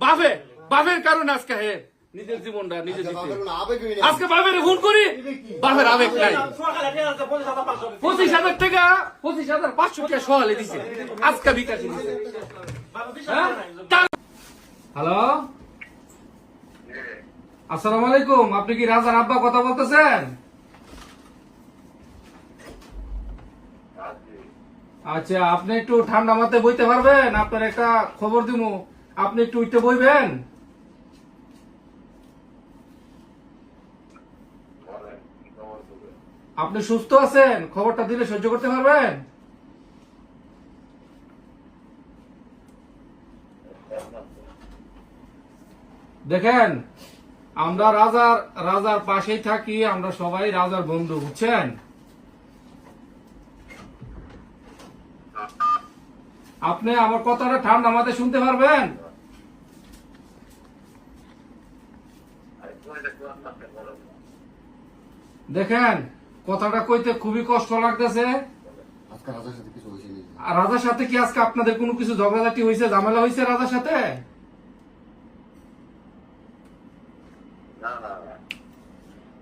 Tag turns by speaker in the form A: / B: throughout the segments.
A: বাপে বাপের কারণে আজকে হে নিজের জীবনটা নিজে দিতে আজকে বাপের ফোন করি বাপের আবেগ নাই 25,000 টাকা 25,500 টাকা সহালে দিছে আজকে বিকাশে দিছে। হ্যালো আসসালামু আলাইকুম, আপনি কি রাজার আব্বা কথা বলতেছেন? আচ্ছা, আপনি একটু ঠান্ডা মাথায় বইতে পারবেন? আপনার একটা খবর দিব, আপনি একটু উঠতে বইবেন। আপনি সুস্থ আছেন? খবরটা দিলে সহ্য করতে পারবেন? দেখেন, আমরা রাজার পাশেই থাকি, আমরা সবাই রাজার বন্ধু, বুঝছেন? আপনি আমার কথাটা ঠান্ডা মাথায় শুনতে পারবেন? দেখেন, কথাটা কইতে খুবই কষ্ট লাগতেছে। আর রাজার সাথে কি আজকে আপনাদের কোনো কিছু ঝগড়াঝাটি হয়েছে, ঝামেলা হয়েছে রাজার সাথে?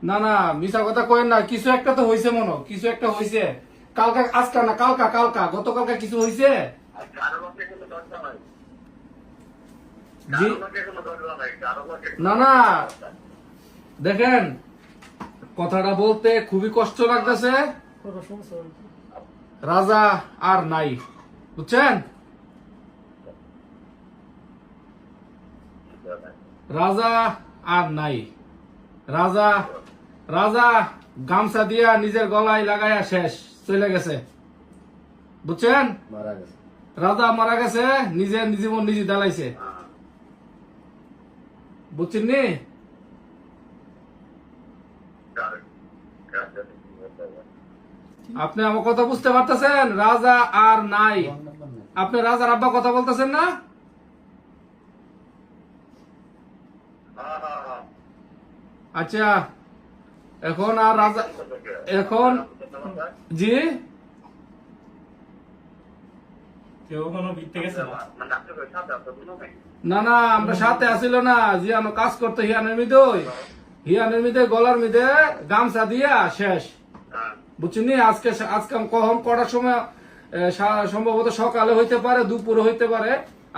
A: না না, মিশা কথা কয়েন না, কিছু একটা তো হয়েছে, মনে কিছু একটা হয়েছে। কালকা, আজকা না কালকা গতকালকা কিছু হয়েছে। না না, দেখেন কথাটা বলতে খুবই কষ্ট লাগতেছে। রাজা আর নাই, বুঝছেন? রাজা আর নাই। রাজা গামছা দিয়া নিজের গলায় লাগাইয়া শেষ, চলে গেছে, বুঝছেন? রাজা মারা গেছে, নিজের জীবন নিজে দালাইছে, বুঝছেন নি? আপনি আমার কথা বুঝতে পারতেছেন? রাজা আর নাই। আপনি রাজার আব্বা কথা বলতেছেন না? আচ্ছা, এখন আর রাজা, এখন জি না না, আমরা সাথে আসিল না, জিয়ানো কাজ করতো হিয়ানের মিদে গলার মিদে গামছা দিয়া শেষ, বুঝছেন? আজকে কখন কটার সময়, সম্ভবত সকালে হইতে পারে, দুপুরে হইতে পারে,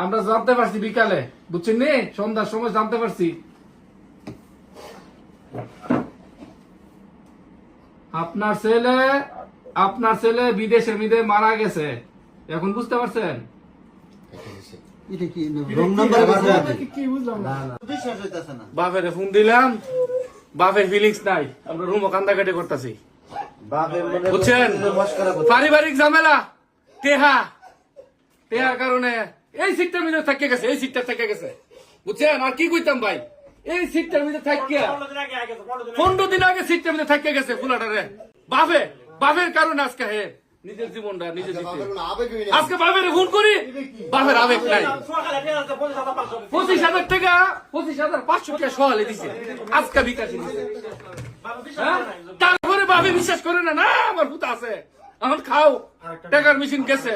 A: আমরা জানতে পারছি বিকালে, বুঝছেন? সন্ধ্যার সময় জানতে পারছি। আপনার ছেলে বিদেশের মিদে মারা গেছে, এখন বুঝতে পারছেন? বাপের ফোন দিলাম, বাপের ফিলিংস নাই, আমরা রুমও কান্দাকাটি করতেছি, বুঝছেন? পারিবারিক ঝামেলা, টেহার কারণে এই সিটটার মধ্যে থাকে গেছে, এই সিটটা থেকে গেছে, বুঝছেন? আর কি কইতাম ভাই, এই সিটটার মধ্যে থাকিয়া 15 দিন আগে সিটটার মধ্যে থাকে গেছে ফুলাটারে। বাপের কারণে আজকে হে নিজের জীবনটা নিজে দিতে আজকে বাপের ফোন করি বাপের আবেগ নাই। 25,000 টাকা 25,500 টাকা সহালে দিছে আজকে বিকাশে দিছে। তারপরে বাপে বিশ্বাস করে না, না আমার ভূত আছে, এখন খাও, টাকার মেশিন গেছে।